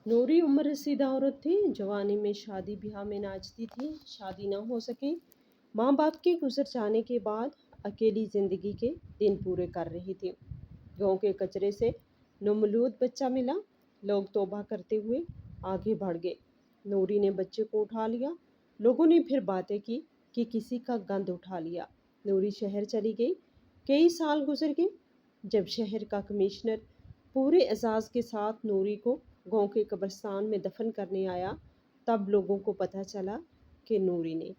नूरी उम्र रसीदा औरत थी। जवानी में शादी ब्याह में नाचती थी। शादी ना हो सके। माँ बाप के गुजर जाने के बाद अकेली जिंदगी के दिन पूरे कर रही थी। गांव के कचरे से नमलूद बच्चा मिला। लोग तौबा करते हुए आगे बढ़ गए। नूरी ने बच्चे को उठा लिया। लोगों ने फिर बातें की कि किसी का गंद उठा लिया। नूरी शहर चली गई। कई साल गुजर गए। जब शहर का कमिश्नर पूरे एजाज के साथ नूरी को गांव के कब्रिस्तान में दफन करने आया, तब लोगों को पता चला कि नूरी ने।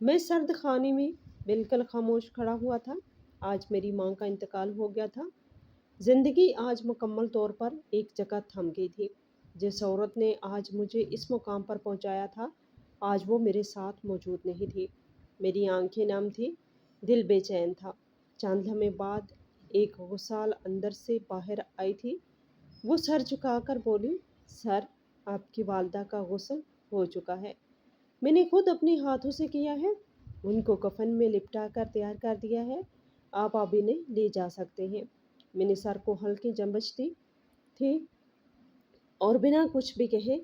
मैं सर्द खाने में बिल्कुल खामोश खड़ा हुआ था। आज मेरी माँ का इंतकाल हो गया था। जिंदगी आज मुकम्मल तौर पर एक जगह थम गई थी। जिस औरत ने आज मुझे इस मुकाम पर पहुंचाया था, आज वो मेरे साथ मौजूद नहीं थी। मेरी आंखें नम थी, दिल बेचैन था। चंद लम्हे बाद एक गुसाल अंदर से बाहर आई थी। वो सर झुकाकर बोली, सर, आपकी वालदा का गुस्ल हो चुका है। मैंने खुद अपने हाथों से किया है। उनको कफन में लिपटा कर तैयार कर दिया है। आप अभी ने ले जा सकते हैं। मैंने सर को हल्की जम्बच दी थी और बिना कुछ भी कहे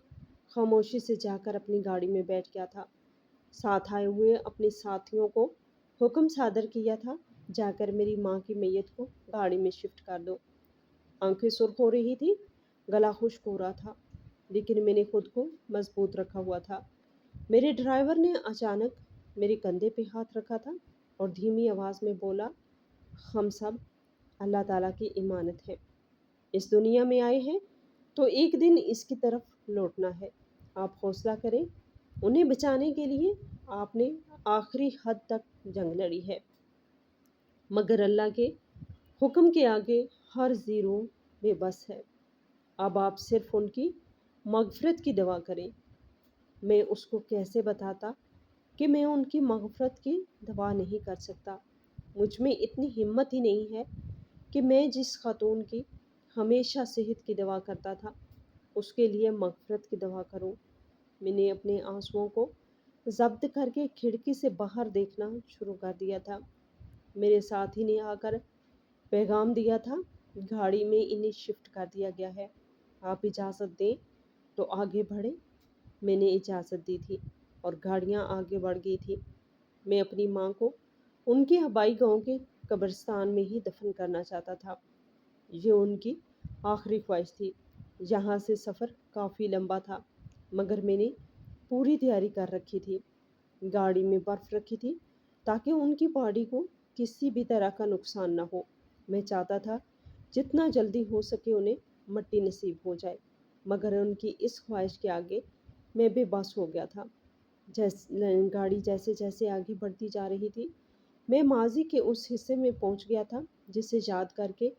खामोशी से जाकर अपनी गाड़ी में बैठ गया था। साथ आए हुए अपने साथियों को हुक्म सादर किया था, जाकर मेरी माँ की मैयत को गाड़ी में शिफ्ट कर दो। आंखें सुर्ख हो रही थी, गला खुश्क हो रहा था, लेकिन मैंने खुद को मजबूत रखा हुआ था। मेरे ड्राइवर ने अचानक मेरे कंधे पे हाथ रखा था और धीमी आवाज़ में बोला, हम सब अल्लाह ताला की इमानत है। इस दुनिया में आए हैं तो एक दिन इसकी तरफ लौटना है। आप हौसला करें। उन्हें बचाने के लिए आपने आखिरी हद तक जंग लड़ी है, मगर अल्लाह के हुक्म के आगे हर ज़ीरो बेबस है। अब आप सिर्फ उनकी मगफरत की दुआ करें। मैं उसको कैसे बताता कि मैं उनकी मगफरत की दुआ नहीं कर सकता। मुझ में इतनी हिम्मत ही नहीं है कि मैं जिस खातून की हमेशा सेहत की दुआ करता था, उसके लिए मगफरत की दुआ करूं। मैंने अपने आंसुओं को जब्त करके खिड़की से बाहर देखना शुरू कर दिया था। मेरे साथी ने आकर पैगाम दिया था, गाड़ी में इन्हें शिफ्ट कर दिया गया है। आप इजाज़त दें तो आगे बढ़े। मैंने इजाज़त दी थी और गाड़ियाँ आगे बढ़ गई थी। मैं अपनी माँ को उनके आबाई गांव के कब्रिस्तान में ही दफन करना चाहता था। ये उनकी आखिरी ख्वाहिश थी। यहाँ से सफ़र काफ़ी लंबा था, मगर मैंने पूरी तैयारी कर रखी थी। गाड़ी में बर्फ़ रखी थी ताकि उनकी बॉडी को किसी भी तरह का नुकसान न हो। मैं चाहता था जितना जल्दी हो सके उन्हें मट्टी नसीब हो जाए, मगर उनकी इस ख्वाहिश के आगे मैं बेबस हो गया था। गाड़ी जैसे जैसे आगे बढ़ती जा रही थी, मैं माजी के उस हिस्से में पहुंच गया था जिसे याद करके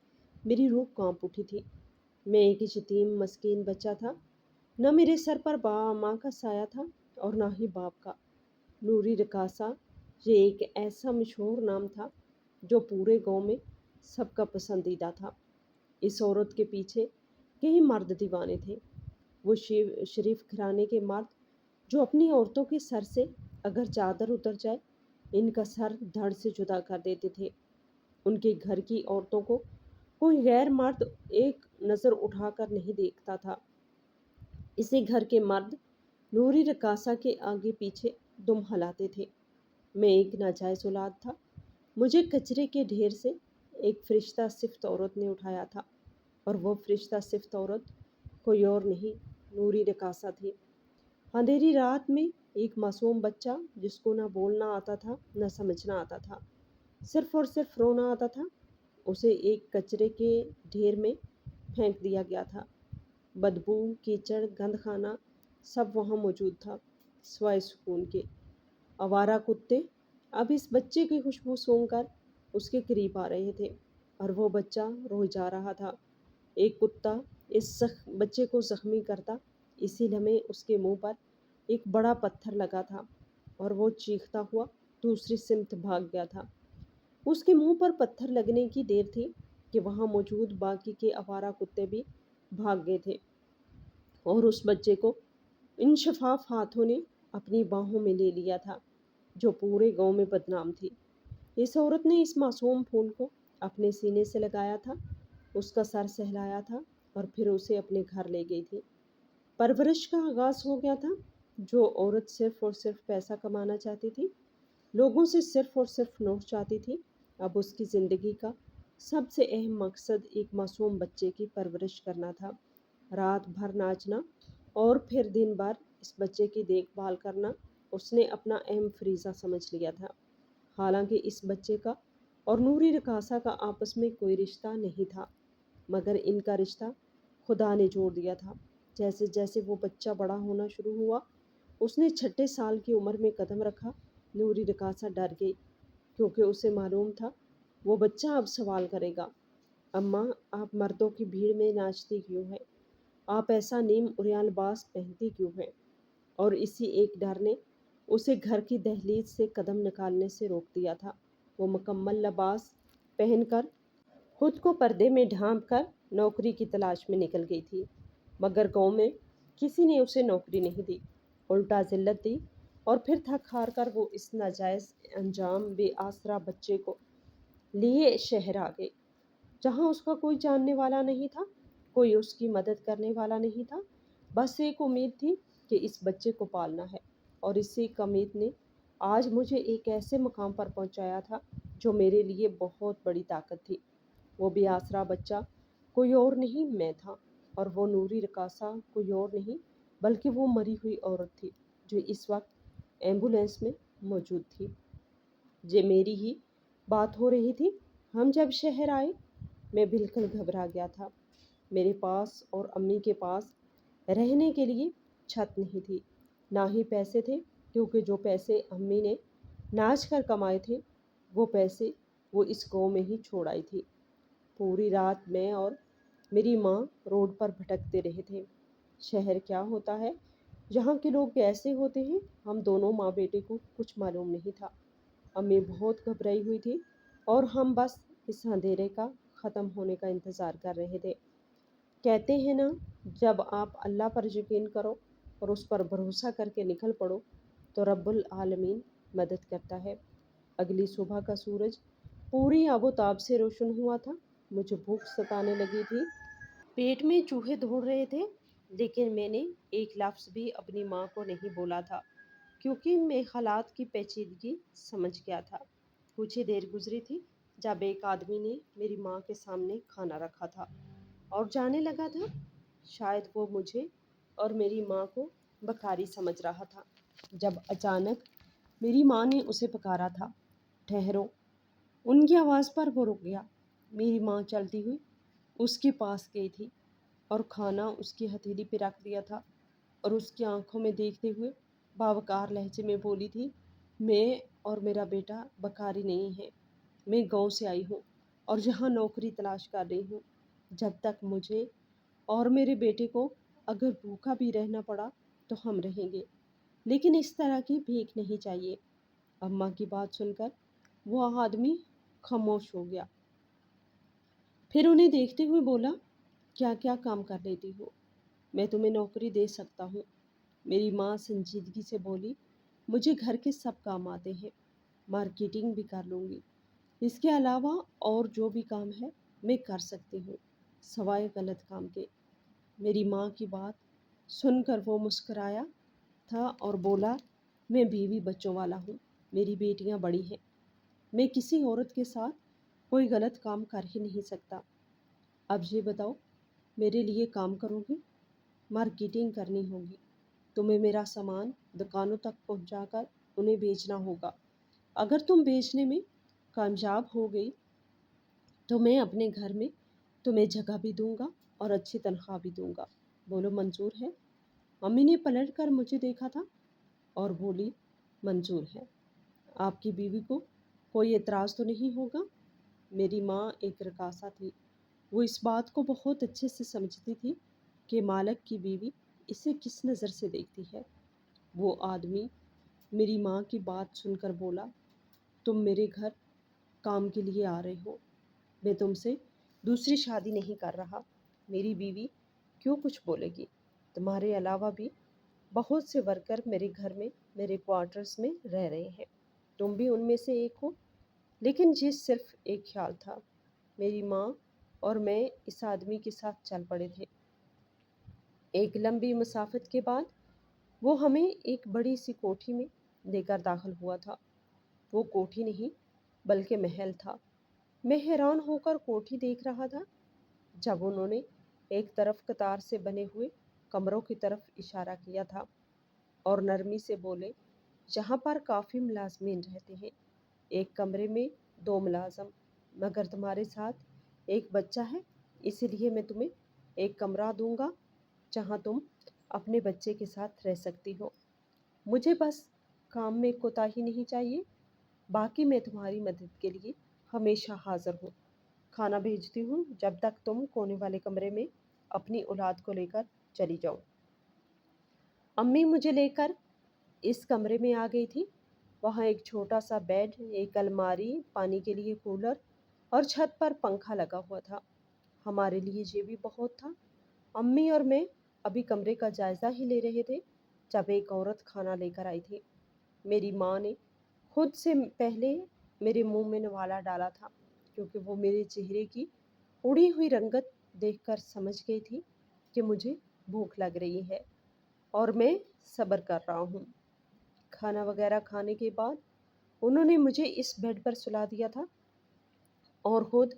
मेरी रूह कांप उठी थी। मैं एक यतीम मस्कीन बच्चा था। न मेरे सर पर माँ का साया था और ना ही बाप का। नूरी रकासा ये एक ऐसा मशहूर नाम था जो पूरे गांव में सबका पसंदीदा था। इस औरत के पीछे कई मर्द दीवाने थे। वो शरीफ घराने के मर्द जो अपनी औरतों के सर से अगर चादर उतर जाए, इनका सर धड़ से जुदा कर देते थे। उनके घर की औरतों को कोई गैर मर्द एक नज़र उठाकर नहीं देखता था। इसी घर के मर्द नूरी रकासा के आगे पीछे दुम हलाते थे। मैं एक नाजायज़ औलाद था। मुझे कचरे के ढेर से एक फरिश्ता सिफ्त औरत ने उठाया था, और वो फरिश्ता सिफ्त औरत कोई और नहीं, नूरी रकासा थी। अंधेरी रात में एक मासूम बच्चा जिसको ना बोलना आता था न समझना आता था, सिर्फ और सिर्फ रोना आता था, उसे एक कचरे के ढेर में फेंक दिया गया था। बदबू, कीचड़, गंद खाना सब वहाँ मौजूद था, सिवाय सुकून के। आवारा कुत्ते अब इस बच्चे की खुशबू सूंघकर उसके करीब आ रहे थे, और वो बच्चा रोए जा रहा था। एक कुत्ता इस बच्चे को जख्मी करता, इसी लम्हे उसके मुंह पर एक बड़ा पत्थर लगा था और वो चीखता हुआ दूसरी सिमत भाग गया था। उसके मुंह पर पत्थर लगने की देर थी कि वहां मौजूद बाकी के आवारा कुत्ते भी भाग गए थे, और उस बच्चे को इन शफाफ हाथों ने अपनी बाहों में ले लिया था, जो पूरे गांव में बदनाम थी। इस औरत ने इस मासूम फूल को अपने सीने से लगाया था, उसका सर सहलाया था और फिर उसे अपने घर ले गई थी। परवरिश का आगाज़ हो गया था। जो औरत सिर्फ़ और सिर्फ़ पैसा कमाना चाहती थी, लोगों से सिर्फ़ और सिर्फ़ नोट चाहती थी, अब उसकी ज़िंदगी का सबसे अहम मकसद एक मासूम बच्चे की परवरिश करना था। रात भर नाचना और फिर दिन भर इस बच्चे की देखभाल करना उसने अपना अहम फ़रीज़ा समझ लिया था। हालांकि इस बच्चे का और नूरी रकासा का आपस में कोई रिश्ता नहीं था, मगर इनका रिश्ता खुदा ने जोड़ दिया था। जैसे जैसे वो बच्चा बड़ा होना शुरू हुआ, उसने छठे साल की उम्र में कदम रखा। नूरी रकासा डर गई, क्योंकि उसे मालूम था वो बच्चा अब सवाल करेगा, अम्मा आप मर्दों की भीड़ में नाचती क्यों है? आप ऐसा नीम उरिया लिबास पहनती क्यों है? और इसी एक डर ने उसे घर की दहलीज से कदम निकालने से रोक दिया था। वो मुकम्मल लिबास पहनकर खुद को पर्दे में ढांप कर नौकरी की तलाश में निकल गई थी, मगर गांव में किसी ने उसे नौकरी नहीं दी, उल्टा जिल्लत दी। और फिर थक हार कर वो इस नाजायज़ अंजाम बेआसरा बच्चे को लिए शहर आ गई, जहाँ उसका कोई जानने वाला नहीं था, कोई उसकी मदद करने वाला नहीं था। बस एक उम्मीद थी कि इस बच्चे को पालना है, और इसी उम्मीद ने आज मुझे एक ऐसे मकाम पर पहुंचाया था जो मेरे लिए बहुत बड़ी ताकत थी। वो बेआसरा बच्चा कोई और नहीं, मैं था। और वो नूरी रकासा कोई और नहीं, बल्कि वो मरी हुई औरत थी जो इस वक्त एम्बुलेंस में मौजूद थी। जे मेरी ही बात हो रही थी। हम जब शहर आए, मैं बिल्कुल घबरा गया था। मेरे पास और अम्मी के पास रहने के लिए छत नहीं थी, ना ही पैसे थे, क्योंकि जो पैसे अम्मी ने नाच कर कमाए थे, वो पैसे वो इस गांव में ही छोड़ आई थी। पूरी रात मैं और मेरी माँ रोड पर भटकते रहे थे। शहर क्या होता है, यहाँ के लोग कैसे होते हैं, हम दोनों माँ बेटे को कुछ मालूम नहीं था। अम्मी बहुत घबराई हुई थी, और हम बस इस अंधेरे का ख़त्म होने का इंतज़ार कर रहे थे। कहते हैं ना, जब आप अल्लाह पर यकीन करो और उस पर भरोसा करके निकल पड़ो, तो रब्बुल आलमीन मदद करता है। अगली सुबह का सूरज पूरी आबोताब से रोशन हुआ था। मुझे भूख सताने लगी थी, पेट में चूहे दौड़ रहे थे, लेकिन मैंने एक लफ्ज़ भी अपनी माँ को नहीं बोला था, क्योंकि मैं हालात की पेचीदगी समझ गया था। कुछ ही देर गुजरी थी जब एक आदमी ने मेरी माँ के सामने खाना रखा था और जाने लगा था। शायद वो मुझे और मेरी माँ को बकारी समझ रहा था, जब अचानक मेरी माँ ने उसे पुकारा था, ठहरो। उनकी आवाज़ पर वो रुक गया। मेरी माँ चलती हुई उसके पास गई थी और खाना उसकी हथेली पे रख दिया था, और उसकी आंखों में देखते हुए बावकार लहजे में बोली थी, मैं और मेरा बेटा बकारी नहीं है, मैं गांव से आई हूँ और यहाँ नौकरी तलाश कर रही हूँ। जब तक मुझे और मेरे बेटे को अगर भूखा भी रहना पड़ा तो हम रहेंगे, लेकिन इस तरह की भीख नहीं चाहिए। अम्मा की बात सुनकर वो आदमी खामोश हो गया, फिर उन्हें देखते हुए बोला, क्या क्या काम कर लेती हो? मैं तुम्हें नौकरी दे सकता हूँ। मेरी माँ संजीदगी से बोली, मुझे घर के सब काम आते हैं, मार्केटिंग भी कर लूँगी। इसके अलावा और जो भी काम है मैं कर सकती हूँ, सवाए गलत काम के। मेरी माँ की बात सुनकर वो मुस्कराया था और बोला, मैं बीवी बच्चों वाला हूँ, मेरी बेटियाँ बड़ी हैं, मैं किसी औरत के साथ कोई गलत काम कर ही नहीं सकता। अब ये बताओ, मेरे लिए काम करोगी? मार्केटिंग करनी होगी, तुम्हें मेरा सामान दुकानों तक पहुंचाकर उन्हें बेचना होगा। अगर तुम बेचने में कामयाब हो गई तो मैं अपने घर में तुम्हें जगह भी दूंगा और अच्छी तनख्वाह भी दूंगा। बोलो मंजूर है? अम्मी ने पलट कर मुझे देखा था और बोली, मंजूर है। आपकी बीवी को कोई एतराज़ तो नहीं होगा? मेरी माँ एक रकासा थी, वो इस बात को बहुत अच्छे से समझती थी कि मालिक की बीवी इसे किस नज़र से देखती है। वो आदमी मेरी माँ की बात सुनकर बोला, तुम मेरे घर काम के लिए आ रहे हो, मैं तुमसे दूसरी शादी नहीं कर रहा। मेरी बीवी क्यों कुछ बोलेगी? तुम्हारे अलावा भी बहुत से वर्कर मेरे घर में मेरे क्वार्टर्स में रह रहे हैं, तुम भी उनमें से एक हो। लेकिन ये सिर्फ एक ख्याल था। मेरी माँ और मैं इस आदमी के साथ चल पड़े थे। ایک لمبی مسافت کے بعد وہ ہمیں ایک بڑی سی کوٹھی میں لے کر داخل ہوا تھا۔ وہ کوٹھی نہیں بلکہ محل تھا۔ میں حیران ہو کر کوٹھی دیکھ رہا تھا جب انہوں نے ایک طرف قطار سے بنے ہوئے کمروں کی طرف اشارہ کیا تھا اور نرمی سے بولے، یہاں پر کافی ملازمین رہتے ہیں، ایک کمرے میں 2 ملازم، مگر تمہارے ساتھ ایک بچہ ہے، اسی لیے میں تمہیں ایک کمرہ دوں گا جہاں تم اپنے بچے کے ساتھ رہ سکتی ہو۔ مجھے بس کام میں کوتاہی نہیں چاہیے، باقی میں تمہاری مدد کے لیے ہمیشہ حاضر ہوں۔ کھانا بھیجتی ہوں جب تک تم کونے والے کمرے میں اپنی اولاد کو لے کر چلی جاؤ۔ امی مجھے لے کر اس کمرے میں آ گئی تھی۔ وہاں ایک چھوٹا سا بیڈ، ایک الماری، پانی کے لیے کولر اور چھت پر پنکھا لگا ہوا تھا۔ ہمارے لیے یہ بھی بہت تھا۔ امی اور میں ابھی کمرے کا جائزہ ہی لے رہے تھے جب ایک عورت کھانا لے کر آئی تھی۔ میری ماں نے خود سے پہلے میرے منہ میں نوالا ڈالا تھا کیونکہ وہ میرے چہرے کی اڑی ہوئی رنگت دیکھ کر سمجھ گئی تھی کہ مجھے بھوک لگ رہی ہے اور میں صبر کر رہا ہوں۔ کھانا وغیرہ کھانے کے بعد انہوں نے مجھے اس بیڈ پر سلا دیا تھا اور خود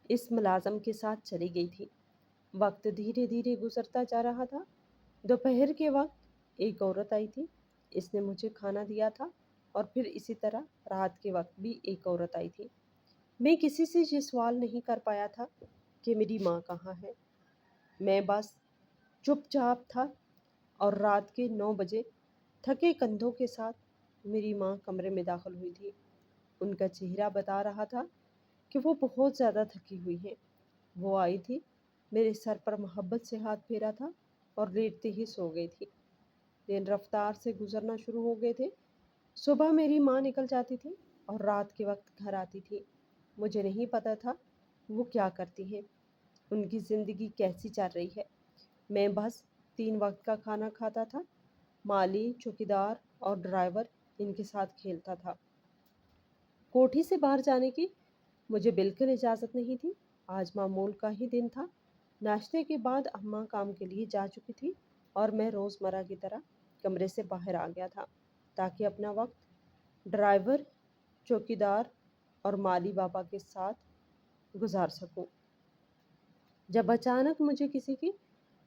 اس ملازم کے ساتھ چلی گئی تھی۔ وقت دھیرے دھیرے گزرتا جا رہا تھا۔ دوپہر کے وقت ایک عورت آئی تھی، اس نے مجھے کھانا دیا تھا اور پھر اسی طرح رات کے وقت بھی ایک عورت آئی تھی۔ میں کسی سے یہ سوال نہیں کر پایا تھا کہ میری ماں کہاں ہے۔ میں بس چپ چاپ تھا اور رات کے 9 بجے تھکے کندھوں کے ساتھ میری ماں کمرے میں داخل ہوئی تھی۔ ان کا چہرہ بتا رہا تھا کہ وہ بہت زیادہ تھکی ہوئی ہیں۔ وہ آئی تھی، میرے سر پر محبت سے ہاتھ پھیرا تھا اور لیٹتے ہی سو گئی تھی۔ دن رفتار سے گزرنا شروع ہو گئے تھے۔ صبح میری ماں نکل جاتی تھی اور رات کے وقت گھر آتی تھی۔ مجھے نہیں پتا تھا وہ کیا کرتی ہیں، ان کی زندگی کیسی چل رہی ہے۔ میں بس 3 وقت کا کھانا کھاتا تھا۔ مالی، چوکیدار اور ڈرائیور ان کے ساتھ کھیلتا تھا۔ کوٹھی سے باہر جانے کی مجھے بالکل اجازت نہیں تھی۔ آج معمول کا ہی دن تھا۔ ناشتے کے بعد اماں کام کے لیے جا چکی تھی اور میں روزمرہ کی طرح کمرے سے باہر آ گیا تھا تاکہ اپنا وقت ڈرائیور، چوکیدار اور مالی بابا کے ساتھ گزار سکوں۔ جب اچانک مجھے کسی کی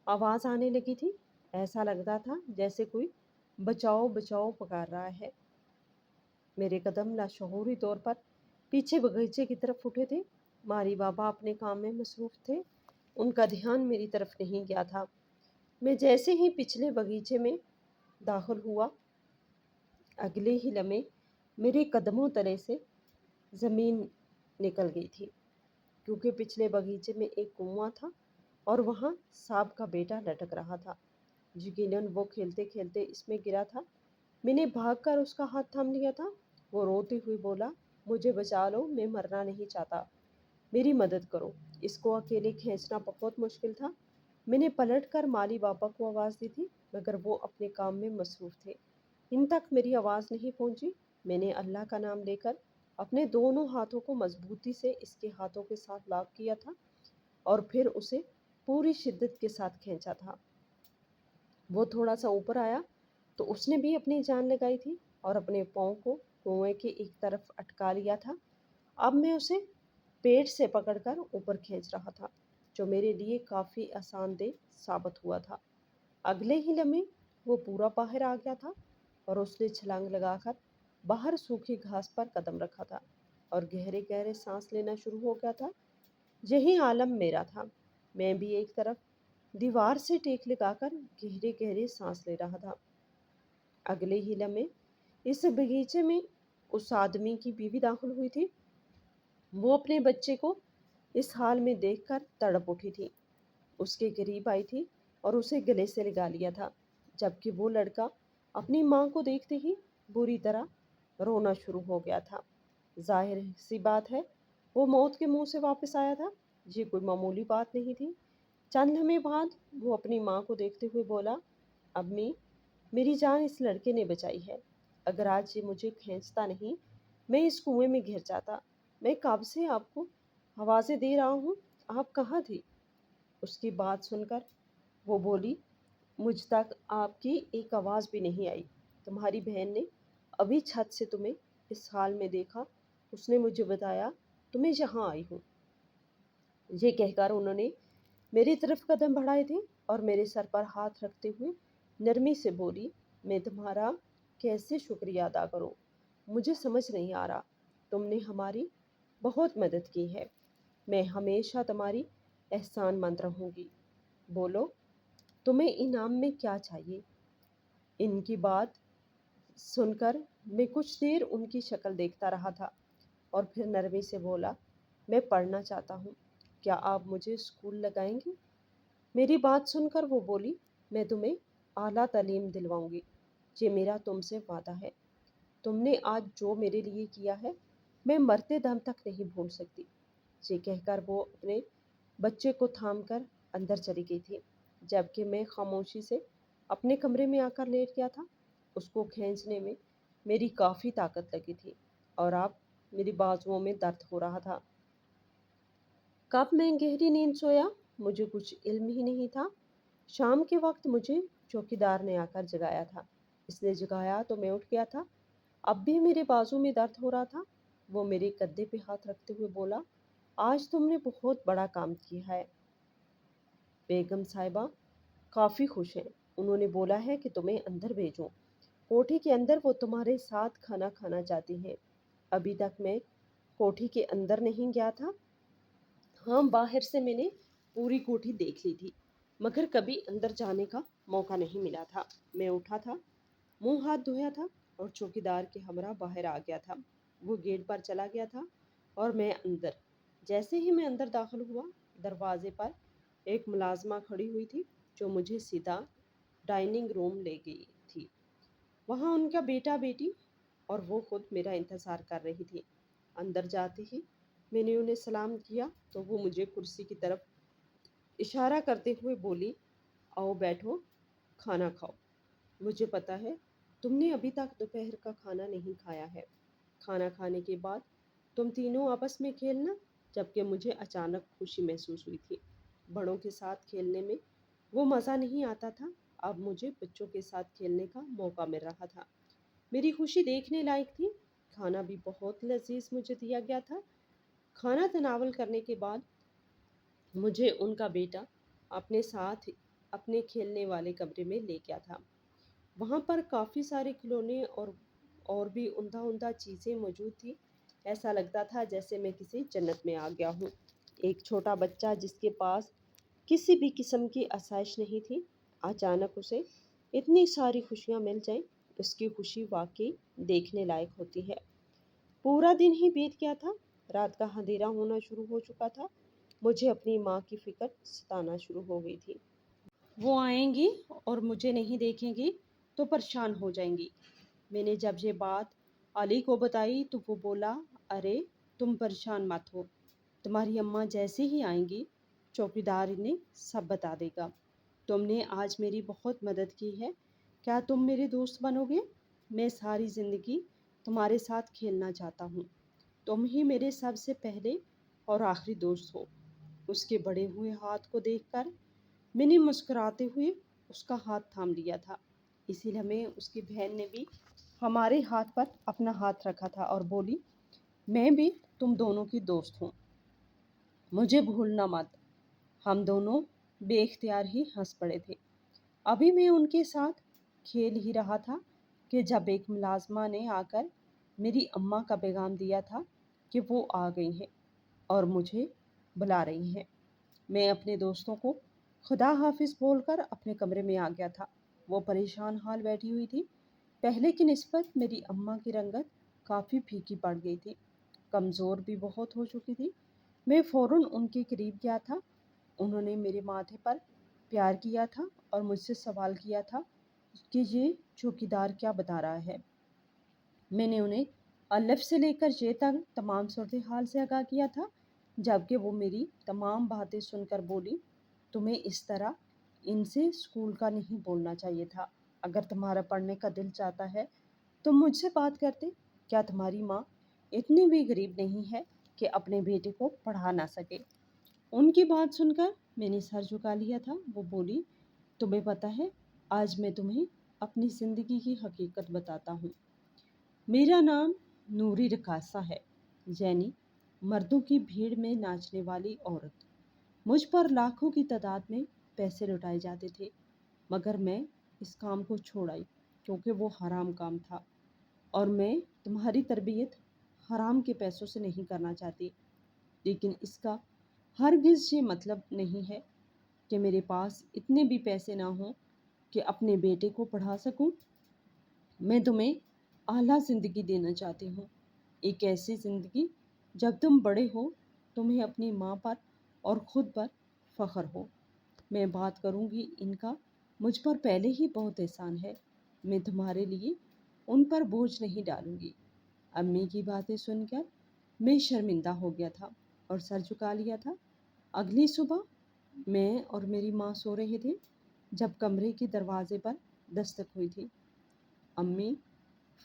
آواز آنے لگی تھی، ایسا لگتا تھا جیسے کوئی بچاؤ بچاؤ پکار رہا ہے۔ میرے قدم لاشعوری طور پر پیچھے باغیچے کی طرف اٹھے تھے۔ مالی بابا اپنے کام میں مصروف تھے، ان کا دھیان میری طرف نہیں گیا تھا۔ میں جیسے ہی پچھلے باغیچے میں داخل ہوا، اگلے ہی لمحے میرے قدموں تلے سے زمین نکل گئی تھی، کیونکہ پچھلے باغیچے میں ایک کنواں تھا اور وہاں سانپ کا بیٹا لٹک رہا تھا۔ یقیناً وہ کھیلتے کھیلتے اس میں گرا تھا۔ میں نے بھاگ کر اس کا ہاتھ تھام لیا تھا۔ وہ روتے ہوئے بولا، مجھے بچا لو، میں مرنا نہیں چاہتا، میری مدد کرو۔ اس کو اکیلے کھینچنا بہت مشکل تھا۔ میں نے پلٹ کر مالی بابا کو آواز دی تھی مگر وہ اپنے کام میں مصروف تھے۔ ان تک میری آواز نہیں پہنچی۔ میں نے اللہ کا نام لے کر اپنے دونوں ہاتھوں کو مضبوطی سے اس کے ہاتھوں کے ساتھ لاک کیا تھا اور پھر اسے پوری شدت کے ساتھ کھینچا تھا۔ وہ تھوڑا سا اوپر آیا تو اس نے بھی اپنی جان لگائی تھی اور اپنے پاؤں کو کنویں کے ایک طرف اٹکا لیا تھا۔ اب میں اسے پیٹ سے پکڑ کر اوپر کھینچ رہا تھا، جو میرے لیے کافی آسان دہ ثابت ہوا تھا۔ اگلے ہی لمحے وہ پورا باہر آ گیا تھا اور اس نے چھلانگ لگا کر باہر سوکھی گھاس پر قدم رکھا تھا اور گہرے گہرے سانس لینا شروع ہو گیا تھا۔ یہی عالم میرا تھا۔ میں بھی ایک طرف دیوار سے ٹیک لگا کر گہرے گہرے سانس لے رہا تھا۔ اگلے ہی لمحے اس باغیچے میں اس آدمی کی بیوی داخل ہوئی تھی۔ وہ اپنے بچے کو اس حال میں دیکھ کر تڑپ اٹھی تھی، اس کے قریب آئی تھی اور اسے گلے سے لگا لیا تھا، جبکہ وہ لڑکا اپنی ماں کو دیکھتے ہی بری طرح رونا شروع ہو گیا تھا۔ ظاہر سی بات ہے وہ موت کے منہ سے واپس آیا تھا۔ یہ کوئی معمولی بات نہیں تھی۔ چند لمحے بعد وہ اپنی ماں کو دیکھتے ہوئے بولا، امی، میری جان اس لڑکے نے بچائی ہے، اگر آج یہ مجھے کھینچتا نہیں میں اس کنویں میں گر جاتا۔ میں کب سے آپ کو آوازیں دے رہا ہوں، آپ کہاں تھی؟ اس کی بات سن کر وہ بولی، मुझ तक आपकी एक आवाज़ भी नहीं आई। तुम्हारी बहन ने अभी छत से तुम्हें इस हाल में देखा। उसने मुझे बताया तुम्हें यहाँ आई हूँ। ये कहकर उन्होंने मेरी तरफ कदम बढ़ाए थे और मेरे सर पर हाथ रखते हुए नरमी से बोली, मैं तुम्हारा कैसे शुक्रिया अदा करूं? मुझे समझ नहीं आ रहा। तुमने हमारी बहुत मदद की है। मैं हमेशा तुम्हारी एहसानमंद रहूंगी। बोलो, तुम्हें इनाम में क्या चाहिए? इनकी बात सुनकर मैं कुछ देर उनकी शक्ल देखता रहा था और फिर नरमी से बोला, मैं पढ़ना चाहता हूँ। क्या आप मुझे स्कूल लगाएंगे? मेरी बात सुनकर वो बोली, मैं तुम्हें आला तालीम दिलवाऊंगी। ये मेरा तुमसे वादा है। तुमने आज जो मेरे लिए किया है, मैं मरते दम तक नहीं भूल सकती। ये कहकर वो अपने बच्चे को थाम कर अंदर चली गई थी, जबकि मैं खामोशी से अपने कमरे में आकर लेट गया था। उसको खींचने में मेरी काफ़ी ताकत लगी थी और अब मेरी बाजुओं में दर्द हो रहा था। कब मैं गहरी नींद सोया, मुझे कुछ इल्म ही नहीं था। शाम के वक्त मुझे चौकीदार ने आकर जगाया था। इसने जगाया तो मैं उठ गया था। अब भी मेरे बाजू में दर्द हो रहा था। वो मेरे कंधे पे हाथ रखते हुए बोला, आज तुमने बहुत बड़ा काम किया है। बेगम साहिबा काफ़ी खुश हैं। उन्होंने बोला है कि तुम्हें अंदर भेजूं। कोठी के अंदर वो तुम्हारे साथ खाना खाना चाहती हैं। अभी तक मैं कोठी के अंदर नहीं गया था। हाँ, बाहर से मैंने पूरी कोठी देख ली थी, मगर कभी अंदर जाने का मौका नहीं मिला था। मैं उठा था, मुंह हाथ धोया था और चौकीदार के हमरा बाहर आ गया था। वो गेट पर चला गया था और मैं अंदर। जैसे ही मैं अंदर दाखिल हुआ, दरवाजे पर एक मुलाजमा खड़ी हुई थी जो मुझे सीधा डाइनिंग रूम ले गई थी। वहाँ उनका बेटा बेटी और वो खुद मेरा इंतज़ार कर रही थी। अंदर जाते ही मैंने उन्हें सलाम किया तो वो मुझे कुर्सी की तरफ इशारा करते हुए बोली, आओ बैठो, खाना खाओ। मुझे पता है तुमने अभी तक दोपहर का खाना नहीं खाया है। खाना खाने के बाद तुम तीनों आपस में खेलना। जबकि मुझे अचानक खुशी महसूस हुई थी। बड़ों के साथ खेलने में वो मज़ा नहीं आता था। अब मुझे बच्चों के साथ खेलने का मौका मिल रहा था। मेरी खुशी देखने लायक थी। खाना भी बहुत लजीज मुझे दिया गया था। खाना तनावल करने के बाद मुझे उनका बेटा अपने साथ अपने खेलने वाले कमरे में ले गया था। वहाँ पर काफ़ी सारे खिलौने और भी उम्दा उम्दा चीज़ें मौजूद थी। ऐसा लगता था जैसे मैं किसी जन्नत में आ गया हूँ। एक छोटा बच्चा जिसके पास किसी भी किस्म की आसाइश नहीं थी, अचानक उसे इतनी सारी खुशियाँ मिल जाएं, उसकी खुशी वाकई देखने लायक होती है। पूरा दिन ही बीत गया था। रात का अंधेरा होना शुरू हो चुका था। मुझे अपनी माँ की फिक्र सताना शुरू हो गई थी। वो आएंगी और मुझे नहीं देखेंगी तो परेशान हो जाएंगी। मैंने जब ये बात अली को बताई तो वो बोला, अरे तुम परेशान मत हो, तुम्हारी अम्मा जैसे ही आएंगी चौकीदार इन्हें सब बता देगा। तुमने आज मेरी बहुत मदद की है। क्या तुम मेरे दोस्त बनोगे? मैं सारी ज़िंदगी तुम्हारे साथ खेलना चाहता हूँ। तुम ही मेरे सबसे पहले और आखिरी दोस्त हो। उसके बढ़े हुए हाथ को देखकर मैंने मुस्कुराते हुए उसका हाथ थाम लिया था। इसी लम्हे उसकी बहन ने भी हमारे हाथ पर अपना हाथ रखा था और बोली, मैं भी तुम दोनों की दोस्त हूँ, मुझे भूलना मत। हम दोनों बेख्तियार ही हंस पड़े थे। अभी मैं उनके साथ खेल ही रहा था कि जब एक मुलाजमा ने आकर मेरी अम्मा का पैगाम दिया था कि वो आ गई हैं और मुझे बुला रही हैं। मैं अपने दोस्तों को खुदा हाफिज़ बोलकर अपने कमरे में आ गया था। वो परेशान हाल बैठी हुई थी। पहले की निस्बत मेरी अम्मा की रंगत काफ़ी फीकी पड़ गई थी, कमज़ोर भी बहुत हो चुकी थी। मैं फ़ौरन उनके करीब गया था। उन्होंने मेरे माथे पर प्यार किया था और मुझसे सवाल किया था कि ये चौकीदार क्या बता रहा है। मैंने उन्हें अलिफ से लेकर ये तक तमाम सूरत हाल से आगाह किया था, जबकि वो मेरी तमाम बातें सुनकर बोली, तुम्हें इस तरह इनसे स्कूल का नहीं बोलना चाहिए था। अगर तुम्हारा पढ़ने का दिल चाहता है तो मुझसे बात करते। क्या तुम्हारी माँ इतनी भी गरीब नहीं है कि अपने बेटे को पढ़ा ना सके? उनकी बात सुनकर मैंने सर झुका लिया था। वो बोली, तुम्हें पता है آج میں تمہیں اپنی زندگی کی حقیقت بتاتا ہوں۔ میرا نام نوری رکاسہ ہے، یعنی مردوں کی بھیڑ میں ناچنے والی عورت۔ مجھ پر لاکھوں کی تعداد میں پیسے لٹائے جاتے تھے، مگر میں اس کام کو چھوڑ آئی کیونکہ وہ حرام کام تھا، اور میں تمہاری تربیت حرام کے پیسوں سے نہیں کرنا چاہتی۔ لیکن اس کا ہرگز یہ مطلب نہیں ہے کہ میرے پاس اتنے بھی پیسے نہ ہوں کہ اپنے بیٹے کو پڑھا سکوں۔ میں تمہیں اعلیٰ زندگی دینا چاہتی ہوں، ایک ایسی زندگی جب تم بڑے ہو تمہیں اپنی ماں پر اور خود پر فخر ہو۔ میں بات کروں گی ان کا، مجھ پر پہلے ہی بہت احسان ہے، میں تمہارے لیے ان پر بوجھ نہیں ڈالوں گی۔ امی کی باتیں سن کر میں شرمندہ ہو گیا تھا اور سر جھکا لیا تھا۔ اگلی صبح میں اور میری ماں سو رہے تھے جب کمرے کے دروازے پر دستک ہوئی تھی۔ امی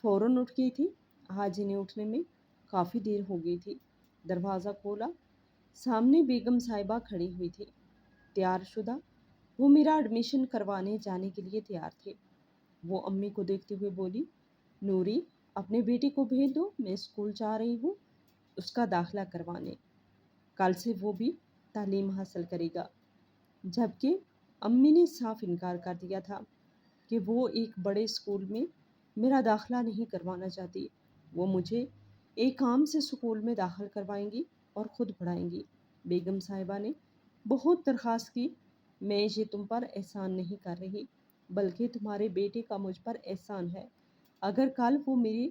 فوراً اٹھ گئی تھی، آج انہیں اٹھنے میں کافی دیر ہو گئی تھی۔ دروازہ کھولا، سامنے بیگم صاحبہ کھڑی ہوئی تھی، تیار شدہ۔ وہ میرا ایڈمیشن کروانے جانے کے لیے تیار تھے۔ وہ امی کو دیکھتے ہوئے بولی، نوری اپنے بیٹے کو بھیج دو، میں اسکول جا رہی ہوں اس کا داخلہ کروانے، کل سے وہ بھی تعلیم حاصل کرے گا۔ جبکہ امی نے صاف انکار کر دیا تھا کہ وہ ایک بڑے اسکول میں میرا داخلہ نہیں کروانا چاہتی، وہ مجھے ایک عام سے اسکول میں داخل کروائیں گی اور خود پڑھائیں گی۔ بیگم صاحبہ نے بہت درخواست کی، میں یہ تم پر احسان نہیں کر رہی بلکہ تمہارے بیٹے کا مجھ پر احسان ہے۔ اگر کل وہ میرے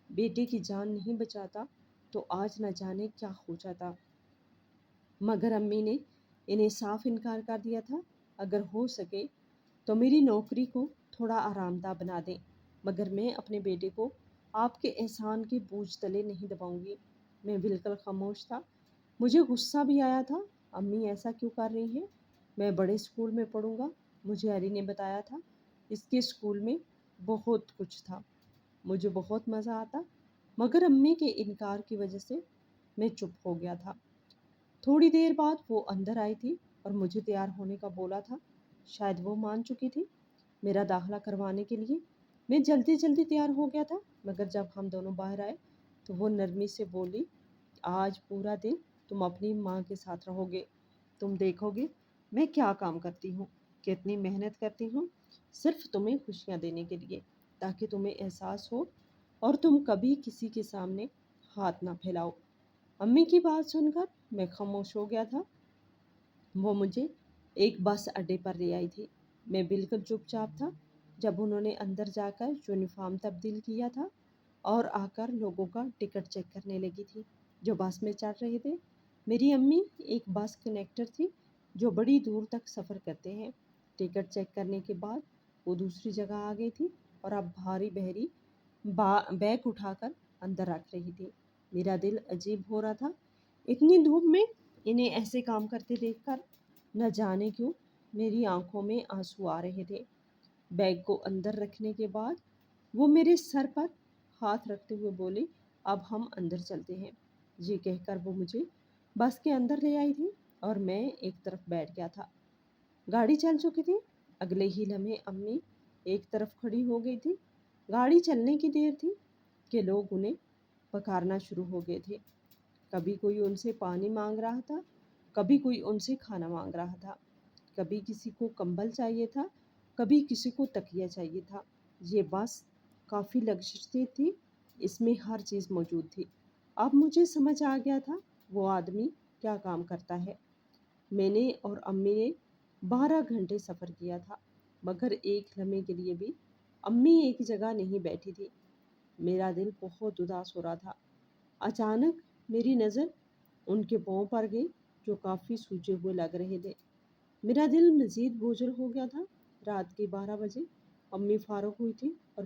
بیٹے کی جان نہیں بچاتا تو آج نہ جانے کیا ہو جاتا۔ مگر امی نے انہیں صاف انکار کر دیا تھا۔ اگر ہو سکے تو میری نوکری کو تھوڑا آرام دہ بنا دیں، مگر میں اپنے بیٹے کو آپ کے احسان کے بوجھ تلے نہیں دباؤں گی۔ میں بالکل خاموش تھا، مجھے غصہ بھی آیا تھا۔ امی ایسا کیوں کر رہی ہیں؟ میں بڑے اسکول میں پڑھوں گا، مجھے علی نے بتایا تھا۔ اس کے اسکول میں بہت کچھ تھا، مجھے بہت مزہ آتا، مگر امی کے انکار کی وجہ سے میں چپ ہو گیا تھا۔ تھوڑی دیر بعد وہ اندر آئی تھی اور مجھے تیار ہونے کا بولا تھا، شاید وہ مان چکی تھی میرا داخلہ کروانے کے لیے۔ میں جلدی جلدی تیار ہو گیا تھا، مگر جب ہم دونوں باہر آئے تو وہ نرمی سے بولی، آج پورا دن تم اپنی ماں کے ساتھ رہو گے، تم دیکھو گے میں کیا کام کرتی ہوں، کتنی محنت کرتی ہوں، صرف تمہیں خوشیاں دینے کے لیے، تاکہ تمہیں احساس ہو اور تم کبھی کسی کے سامنے ہاتھ نہ پھیلاؤ۔ امی کی بات سن کر میں خاموش ہو گیا تھا۔ وہ مجھے ایک بس اڈے پر لے آئی تھی، میں بالکل چپ چاپ تھا۔ جب انہوں نے اندر جا کر یونیفارم تبدیل کیا تھا اور آ کر لوگوں کا ٹکٹ چیک کرنے لگی تھی جو بس میں چڑھ رہے تھے۔ میری امی ایک بس کنیکٹر تھی جو بڑی دور تک سفر کرتے ہیں۔ ٹکٹ چیک کرنے کے بعد وہ دوسری جگہ آ گئی تھی اور اب بھاری بھری بیگ اٹھا کر اندر رکھ رہی تھی۔ میرا دل عجیب ہو رہا تھا، اتنی دھوپ میں انہیں ایسے کام کرتے دیکھ کر نہ جانے کیوں میری آنکھوں میں آنسو آ رہے تھے۔ بیگ کو اندر رکھنے کے بعد وہ میرے سر پر ہاتھ رکھتے ہوئے بولی، اب ہم اندر چلتے ہیں۔ یہ کہہ کر وہ مجھے بس کے اندر لے آئی تھی اور میں ایک طرف بیٹھ گیا تھا۔ گاڑی چل چکی تھی، اگلے ہی لمحے امی ایک طرف کھڑی ہو گئی تھی۔ گاڑی چلنے کی دیر تھی کہ لوگ انہیں پکارنا شروع ہو گئے تھے۔ کبھی کوئی ان سے پانی مانگ رہا تھا، کبھی کوئی ان سے کھانا مانگ رہا تھا، کبھی کسی کو کمبل چاہیے تھا، کبھی کسی کو تکیہ چاہیے تھا۔ یہ بس کافی لگژری تھی، اس میں ہر چیز موجود تھی۔ اب مجھے سمجھ آ گیا تھا وہ آدمی کیا کام کرتا ہے۔ میں نے اور امی نے 12 گھنٹے سفر کیا تھا، مگر ایک لمحے کے لیے بھی امی ایک جگہ نہیں بیٹھی تھی۔ میرا دل بہت اداس ہو رہا تھا۔ اچانک میری نظر ان کے پاؤں پر گئی جو کافی سوجے ہوئے لگ رہے تھے۔ میرا دل مزید بوجھل ہو گیا تھا۔ رات کے 12 بجے امی فارغ ہوئی تھی اور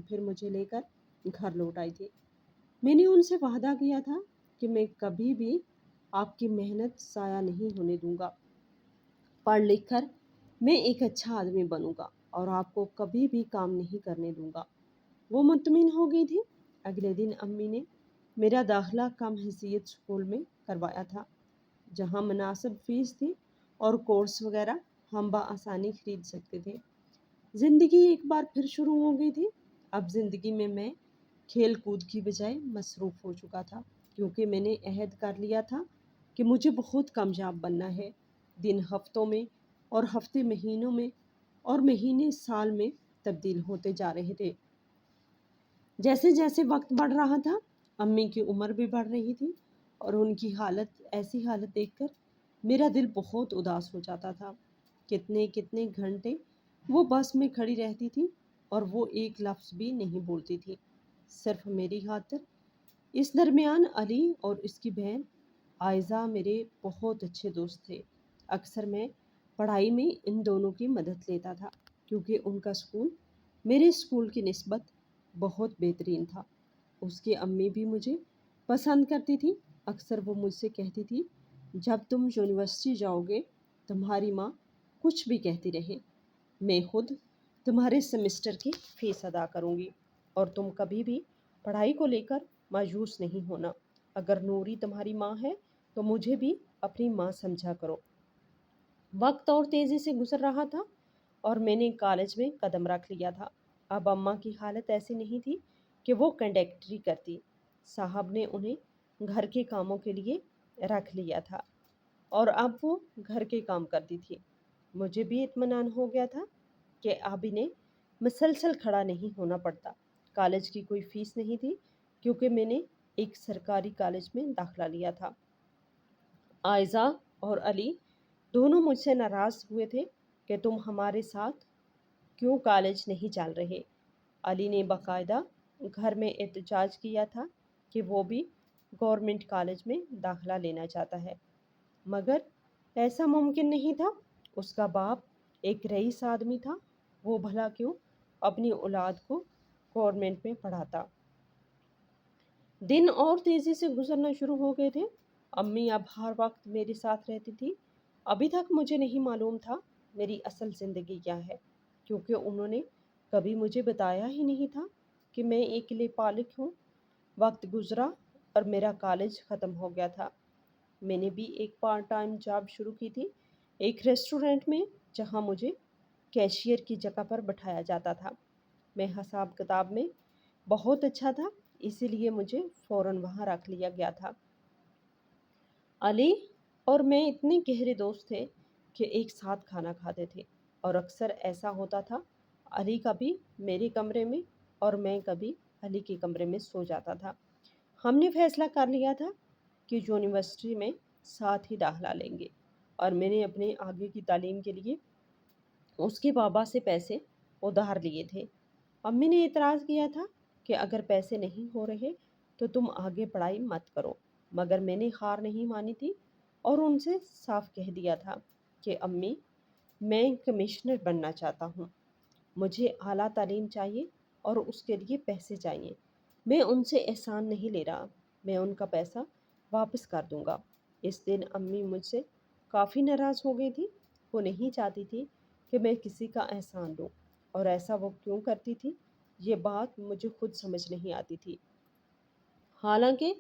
پھر مجھے لے کر گھر لوٹ آئی تھی۔ میں نے ان سے وعدہ کیا تھا کہ میں کبھی بھی آپ کی محنت ضائع نہیں ہونے دوں گا، پڑھ لکھ کر میں ایک اچھا آدمی بنوں گا اور آپ کو کبھی بھی کام نہیں کرنے دوں گا۔ وہ مطمئن ہو گئی تھی۔ اگلے دن امی نے میرا داخلہ کم حیثیت اسکول میں کروایا تھا، جہاں مناسب فیس تھی اور کورس وغیرہ ہم بآسانی خرید سکتے تھے۔ जिंदगी एक बार फिर शुरू हो गई थी। अब जिंदगी में मैं खेल कूद की बजाय मसरूफ हो चुका था, क्योंकि मैंने अहद कर लिया था कि मुझे बहुत कामयाब बनना है। दिन हफ्तों में और हफ्ते महीनों में और महीने साल में तब्दील होते जा रहे थे। जैसे जैसे वक्त बढ़ रहा था, अम्मी की उम्र भी बढ़ रही थी, और उनकी ऐसी हालत देखकर मेरा दिल बहुत उदास हो जाता था। कितने कितने घंटे वो बस में खड़ी रहती थी और वो एक लफ्ज़ भी नहीं बोलती थी, सिर्फ मेरी खातिर। इस दरमियान अली और उसकी बहन आयज़ा मेरे बहुत अच्छे दोस्त थे। अक्सर मैं पढ़ाई में इन दोनों की मदद लेता था, क्योंकि उनका स्कूल मेरे स्कूल की निस्बत बहुत बेहतरीन था। उसकी अम्मी भी मुझे पसंद करती थी। अक्सर वो मुझसे कहती थी, जब तुम यूनिवर्सिटी जाओगे तुम्हारी माँ कुछ भी कहती रहे, मैं खुद तुम्हारे सेमेस्टर की फ़ीस अदा करूँगी, और तुम कभी भी पढ़ाई को लेकर मायूस नहीं होना। अगर नूरी तुम्हारी माँ है तो मुझे भी अपनी माँ समझा करो। वक्त और तेज़ी से गुजर रहा था, और मैंने कॉलेज में कदम रख लिया था। अब अम्मा की हालत ऐसी नहीं थी कि वो कंडक्टरी करती। साहब ने उन्हें घर के कामों के लिए रख लिया था, और अब वो घर के काम करती थी। मुझे भी इत्मीनान हो गया था कि अब इन्हें मसलसल खड़ा नहीं होना पड़ता। कॉलेज की कोई फ़ीस नहीं थी, क्योंकि मैंने एक सरकारी कॉलेज में दाखिला लिया था। आयज़ा और अली दोनों मुझसे नाराज़ हुए थे कि तुम हमारे साथ क्यों कॉलेज नहीं चल रहे। अली ने बाकायदा घर में एहतजाज किया था कि वो भी गवर्नमेंट कॉलेज में दाखिला लेना चाहता है, मगर ऐसा मुमकिन नहीं था। उसका बाप एक रईस आदमी था, वो भला क्यों अपनी औलाद को गवर्नमेंट में पढ़ाता। दिन और तेज़ी से गुजरना शुरू हो गए थे। अम्मी अब हर वक्त मेरे साथ रहती थी। अभी तक मुझे नहीं मालूम था मेरी असल ज़िंदगी क्या है, क्योंकि उन्होंने कभी मुझे बताया ही नहीं था कि मैं एक लेपालिक हूँ। वक्त गुजरा और मेरा कॉलेज ख़त्म हो गया था। मैंने भी एक पार्ट टाइम जॉब शुरू की थी, एक रेस्टोरेंट में, जहाँ मुझे कैशियर की जगह पर बैठाया जाता था। मैं हिसाब किताब में बहुत अच्छा था, इसीलिए मुझे फ़ौरन वहाँ रख लिया गया था। अली और मैं इतने गहरे दोस्त थे कि एक साथ खाना खाते थे, और अक्सर ऐसा होता था, अली कभी मेरे कमरे में और मैं कभी अली के कमरे में सो जाता था। हमने फैसला कर लिया था कि यूनिवर्सिटी में साथ ही दाखिला लेंगे, और मैंने अपने आगे की तालीम के लिए उसके बाबा से पैसे उधार लिए थे। अम्मी ने इतराज़ किया था कि अगर पैसे नहीं हो रहे तो तुम आगे पढ़ाई मत करो, मगर मैंने हार नहीं मानी थी, और उनसे साफ कह दिया था कि अम्मी, मैं कमिश्नर बनना चाहता हूँ, मुझे आला तालीम चाहिए और उसके लिए पैसे चाहिए। मैं उनसे एहसान नहीं ले रहा, मैं उनका पैसा वापस कर दूंगा। इस दिन अम्मी मुझसे काफ़ी नाराज़ हो गई थी। वो नहीं चाहती थी कि मैं किसी का एहसान लूँ, और ऐसा वो क्यों करती थी, ये बात मुझे खुद समझ नहीं आती थी। हालांकि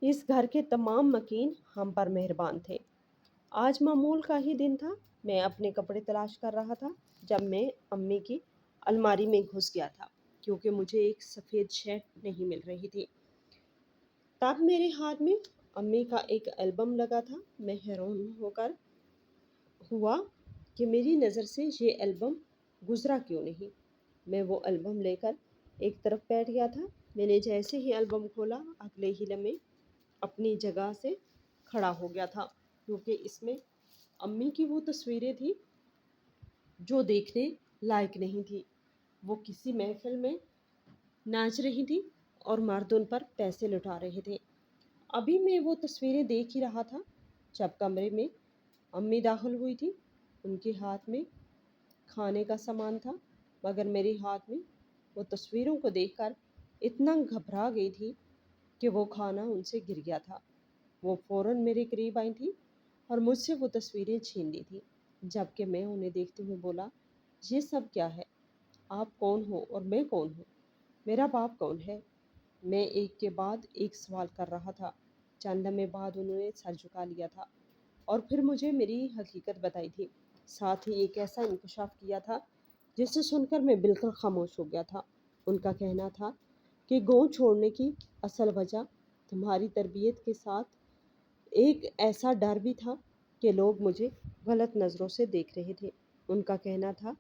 इस घर के तमाम मकीन हम पर मेहरबान थे। आज मामूल का ही दिन था। मैं अपने कपड़े तलाश कर रहा था जब मैं अम्मी की अलमारी में घुस गया था, क्योंकि मुझे एक सफ़ेद शर्ट नहीं मिल रही थी। तब मेरे हाथ में अम्मी का एक एल्बम लगा था। मैं हैरान होकर हुआ कि मेरी नज़र से ये एल्बम गुजरा क्यों नहीं। मैं वो एल्बम लेकर एक तरफ बैठ गया था। मैंने जैसे ही एल्बम खोला, अगले ही लम्हे अपनी जगह से खड़ा हो गया था, क्योंकि इसमें अम्मी की वो तस्वीरें थी जो देखने लायक नहीं थी। वो किसी महफिल में नाच रही थी और मर्द उन पर पैसे लुटा रहे थे। अभी मैं वो तस्वीरें देख ही रहा था जब कमरे में अम्मी दाखिल हुई थी। उनके हाथ में खाने का सामान था, मगर मेरे हाथ में वो तस्वीरों को देखकर इतना घबरा गई थी कि वो खाना उनसे गिर गया था। वो फ़ौरन मेरे करीब आई थी और मुझसे वो तस्वीरें छीन ली थी, जबकि मैं उन्हें देखते हुए बोला, ये सब क्या है? आप कौन हो और मैं कौन हूँ? मेरा बाप कौन है? मैं एक के बाद एक सवाल कर रहा था। चंद लम्हे बाद उन्होंने सर झुका लिया था और फिर मुझे मेरी हकीकत बताई थी। साथ ही एक ऐसा इंकशाफ किया था जिसे सुनकर मैं बिल्कुल खामोश हो गया था। उनका कहना था कि गाँव छोड़ने की असल वजह तुम्हारी तरबियत के साथ एक ऐसा डर भी था कि लोग मुझे गलत नज़रों से देख रहे थे। उनका कहना था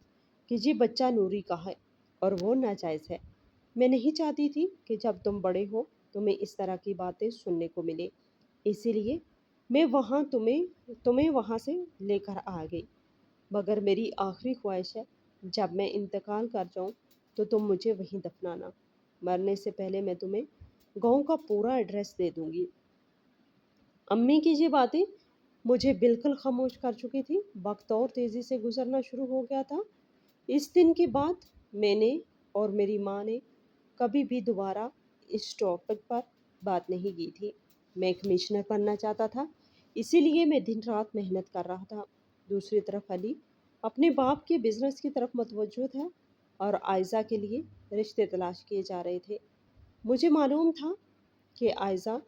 कि ये बच्चा नूरी का है और वो नाजायज़ है। मैं नहीं चाहती थी कि जब तुम बड़े हो तुम्हें इस तरह की बातें सुनने को मिले, इसीलिए मैं वहाँ तुम्हें तुम्हें वहाँ से लेकर आ गई। मगर मेरी आखिरी ख्वाहिश है जब मैं इंतकाल कर जाऊँ तो तुम मुझे वहीं दफनाना। मरने से पहले मैं तुम्हें गाँव का पूरा एड्रेस दे दूँगी। अम्मी की ये बातें मुझे बिल्कुल खामोश कर चुकी थी। वक्त और तेज़ी से गुजरना शुरू हो गया था। इस दिन के बाद मैंने और मेरी माँ ने कभी भी दोबारा इस टॉपिक पर बात नहीं की थी। मैं कमिश्नर बनना चाहता था, इसीलिए मैं दिन रात मेहनत कर रहा था। दूसरी तरफ अली अपने बाप के बिजनेस की तरफ मुतवज्जो था और आयज़ा के लिए रिश्ते तलाश किए जा रहे थे। मुझे मालूम था कि आयज़ा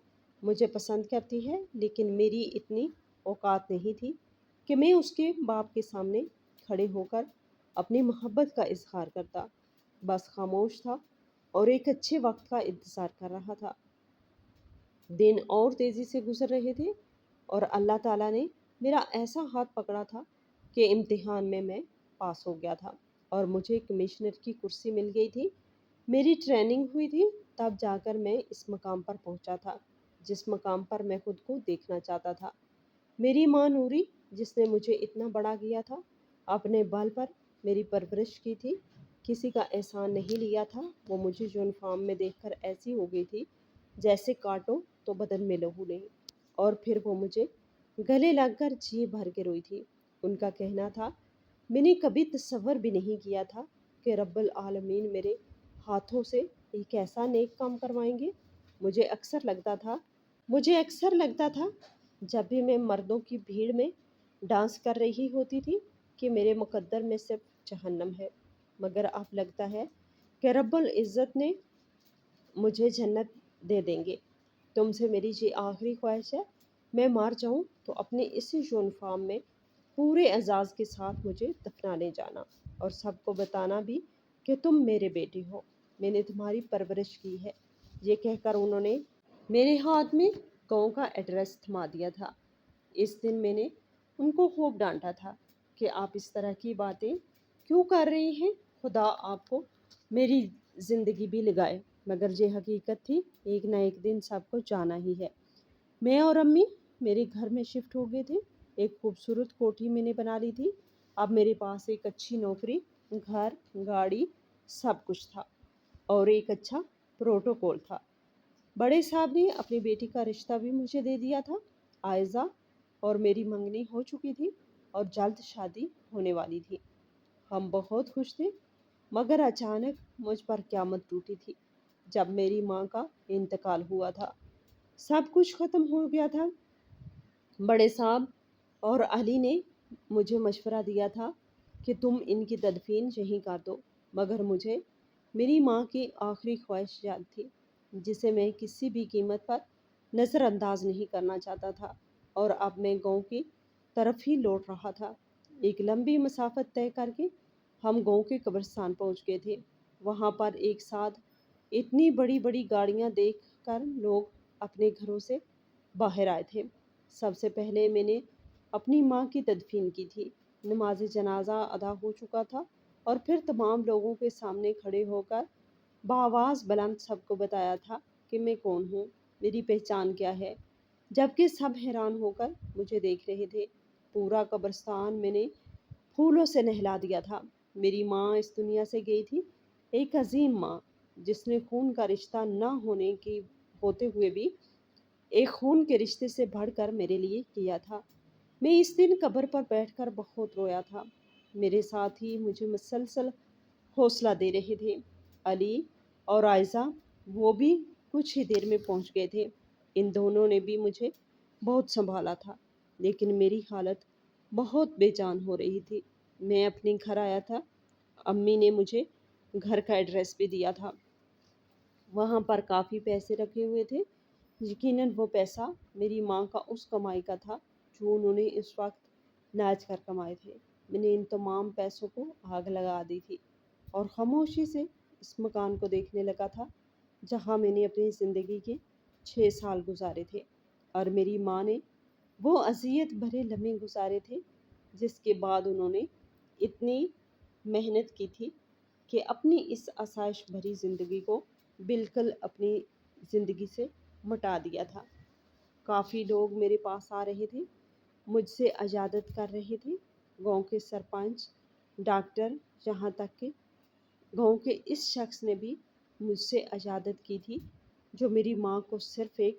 मुझे पसंद करती है, लेकिन मेरी इतनी औकात नहीं थी कि मैं उसके बाप के सामने खड़े होकर अपनी मोहब्बत का इजहार करता। बस खामोश था और एक अच्छे वक्त का इंतज़ार कर रहा था। दिन और तेज़ी से गुजर रहे थे और अल्लाह ताला ने मेरा ऐसा हाथ पकड़ा था कि इम्तिहान में मैं पास हो गया था और मुझे कमिश्नर की कुर्सी मिल गई थी। मेरी ट्रेनिंग हुई थी, तब जाकर मैं इस मकाम पर पहुंचा था जिस मकाम पर मैं खुद को देखना चाहता था। मेरी माँ नूरी, जिसने मुझे इतना बड़ा किया था, अपने बल पर मेरी परवरिश की थी, किसी का एहसान नहीं लिया था। वो मुझे यूनिफॉर्म में देखकर ऐसी हो गई थी जैसे काटो तो बदन में लहू नहीं। और फिर वो मुझे गले लगकर जी भर के रोई थी। उनका कहना था मैंने कभी तसव्वुर भी नहीं किया था कि रब्बुल आलमीन मेरे हाथों से एक ऐसा नेक काम करवाएंगे। मुझे अक्सर लगता था मुझे अक्सर लगता था जब भी मैं मर्दों की भीड़ में डांस कर रही होती थी कि मेरे मुकद्दर में सिर्फ जहन्नम है। मगर अब लगता है कि रब्बुल इज़्ज़त ने मुझे जन्नत दे देंगे। तुमसे मेरी ये आखिरी ख्वाहिश है, मैं मर जाऊं तो अपने इसी यूनिफॉर्म में पूरे एजाज़ के साथ मुझे दफनाने जाना और सबको बताना भी कि तुम मेरे बेटे हो, मैंने तुम्हारी परवरिश की है। ये कहकर उन्होंने मेरे हाथ में गाँव का एड्रेस थमा दिया था। इस दिन मैंने उनको खूब डांटा था कि आप इस तरह की बातें क्यों कर रही हैं। खुदा आपको मेरी ज़िंदगी भी लगाए, मगर ये हकीकत थी एक ना एक दिन सबको जाना ही है। मैं और अम्मी मेरे घर में शिफ्ट हो गए थे। एक खूबसूरत कोठी मैंने बना ली थी। अब मेरे पास एक अच्छी नौकरी, घर, गाड़ी, सब कुछ था और एक अच्छा प्रोटोकॉल था। बड़े साहब ने अपनी बेटी का रिश्ता भी मुझे दे दिया था। आयज़ा और मेरी मंगनी हो चुकी थी और जल्द शादी होने वाली थी। हम बहुत खुश थे, मगर अचानक मुझ पर क़यामत टूटी थी जब मेरी माँ का इंतकाल हुआ था। सब कुछ ख़त्म हो गया था। बड़े साहब और अली ने मुझे मशवरा दिया था कि तुम इनकी तदफीन यहीं कर दो, मगर मुझे मेरी माँ की आखिरी ख्वाहिश याद थी जिसे मैं किसी भी कीमत पर नज़रअंदाज नहीं करना चाहता था। और अब मैं गांव की तरफ ही लौट रहा था। एक लंबी मसाफत तय करके हम गांव के कब्रिस्तान पहुंच गए थे। वहां पर एक साथ इतनी बड़ी बड़ी गाड़ियां देखकर लोग अपने घरों से बाहर आए थे। सबसे पहले मैंने अपनी माँ की तदफीन की थी। नमाज जनाजा अदा हो चुका था और फिर तमाम लोगों के सामने खड़े होकर बआवाज़ बुलंद सबको बताया था कि मैं कौन हूँ, मेरी पहचान क्या है, जबकि सब हैरान होकर मुझे देख रहे थे। पूरा कब्रिस्तान मैंने फूलों से नहला दिया था। मेरी माँ इस दुनिया से गई थी, एक अजीम माँ जिसने खून का रिश्ता न होने की होते हुए भी एक खून के रिश्ते से बढ़कर मेरे लिए किया था। मैं इस दिन कब्र पर बैठकर बहुत रोया था। मेरे साथ ही मुझे मुसलसल हौसला दे रहे थे अली और आयज़ा, वो भी कुछ ही देर में पहुंच गए थे। इन दोनों ने भी मुझे बहुत संभाला था, लेकिन मेरी हालत बहुत बेजान हो रही थी। मैं अपने घर आया था। अम्मी ने मुझे घर का एड्रेस भी दिया था। वहाँ पर काफ़ी पैसे रखे हुए थे। यकीनन वो पैसा मेरी माँ का उस कमाई का था जो उन्होंने इस वक्त नाच कर कमाए थे। میں نے ان تمام پیسوں کو آگ لگا دی تھی اور خاموشی سے اس مکان کو دیکھنے لگا تھا جہاں میں نے اپنی زندگی کے 6 سال گزارے تھے، اور میری ماں نے وہ اذیت بھرے لمحے گزارے تھے جس کے بعد انہوں نے اتنی محنت کی تھی کہ اپنی اس آسائش بھری زندگی کو بالکل اپنی زندگی سے مٹا دیا تھا۔ کافی لوگ میرے پاس آ رہے تھے، مجھ سے اجازت کر رہے تھے، گاؤں کے سرپنچ، ڈاکٹر، یہاں تک کہ گاؤں کے اس شخص نے بھی مجھ سے اجازت کی تھی جو میری ماں کو صرف ایک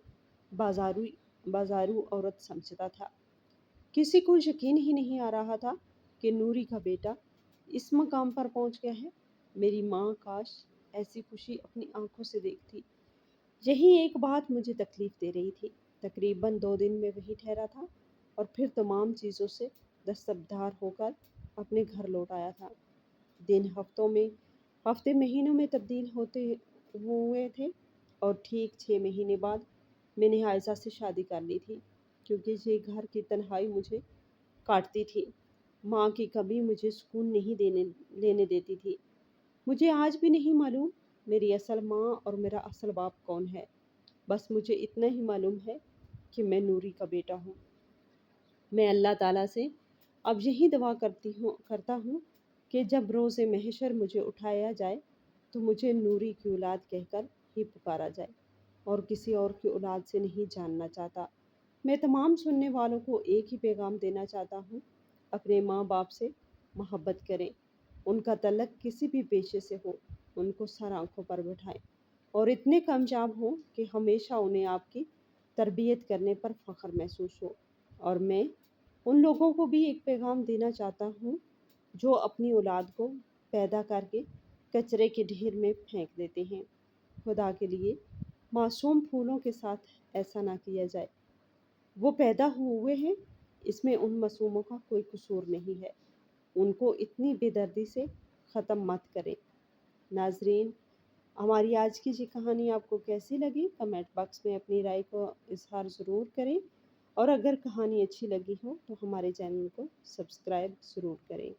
بازارو عورت سمجھتا تھا۔ کسی کو یقین ہی نہیں آ رہا تھا کہ نوری کا بیٹا اس مقام پر پہنچ گیا ہے۔ میری ماں کاش ایسی خوشی اپنی آنکھوں سے دیکھتی۔ یہی ایک بات مجھے تکلیف دے رہی تھی۔ تقریباً 2 دن میں وہی ٹھہرا تھا اور پھر تمام چیزوں سے دستبردار ہو کر اپنے گھر لوٹ آیا تھا۔ دن ہفتے مہینوں میں تبدیل ہوتے ہوئے تھے اور ٹھیک 6 مہینے بعد میں نے عائشہ سے شادی کر لی تھی، کیونکہ یہ گھر کی تنہائی مجھے کاٹتی تھی۔ ماں کی کمی مجھے سکون نہیں لینے دیتی تھی۔ مجھے آج بھی نہیں معلوم میری اصل ماں اور میرا اصل باپ کون ہے، بس مجھے اتنا ہی معلوم ہے کہ میں نوری کا بیٹا ہوں۔ میں اللہ تعالیٰ سے اب یہی دعا کرتا ہوں کہ جب روز محشر مجھے اٹھایا جائے تو مجھے نوری کی اولاد کہہ کر ہی پکارا جائے اور کسی اور کی اولاد سے نہیں جاننا چاہتا۔ میں تمام سننے والوں کو ایک ہی پیغام دینا چاہتا ہوں، اپنے ماں باپ سے محبت کریں، ان کا تعلق کسی بھی پیشے سے ہو، ان کو سر آنکھوں پر بٹھائیں اور اتنے کامیاب ہوں کہ ہمیشہ انہیں آپ کی تربیت کرنے پر فخر محسوس ہو۔ اور میں ان لوگوں کو بھی ایک پیغام دینا چاہتا ہوں جو اپنی اولاد کو پیدا کر کے کچرے کے ڈھیر میں پھینک دیتے ہیں۔ خدا کے لیے معصوم پھولوں کے ساتھ ایسا نہ کیا جائے۔ وہ پیدا ہوئے ہیں، اس میں ان معصوموں کا کوئی قصور نہیں ہے۔ ان کو اتنی بے دردی سے ختم مت کریں۔ ناظرین، ہماری آج کی یہ کہانی آپ کو کیسی لگی؟ کمنٹ باکس میں اپنی رائے کو اظہار ضرور کریں، اور اگر کہانی اچھی لگی ہو تو ہمارے چینل کو سبسکرائب ضرور کریں۔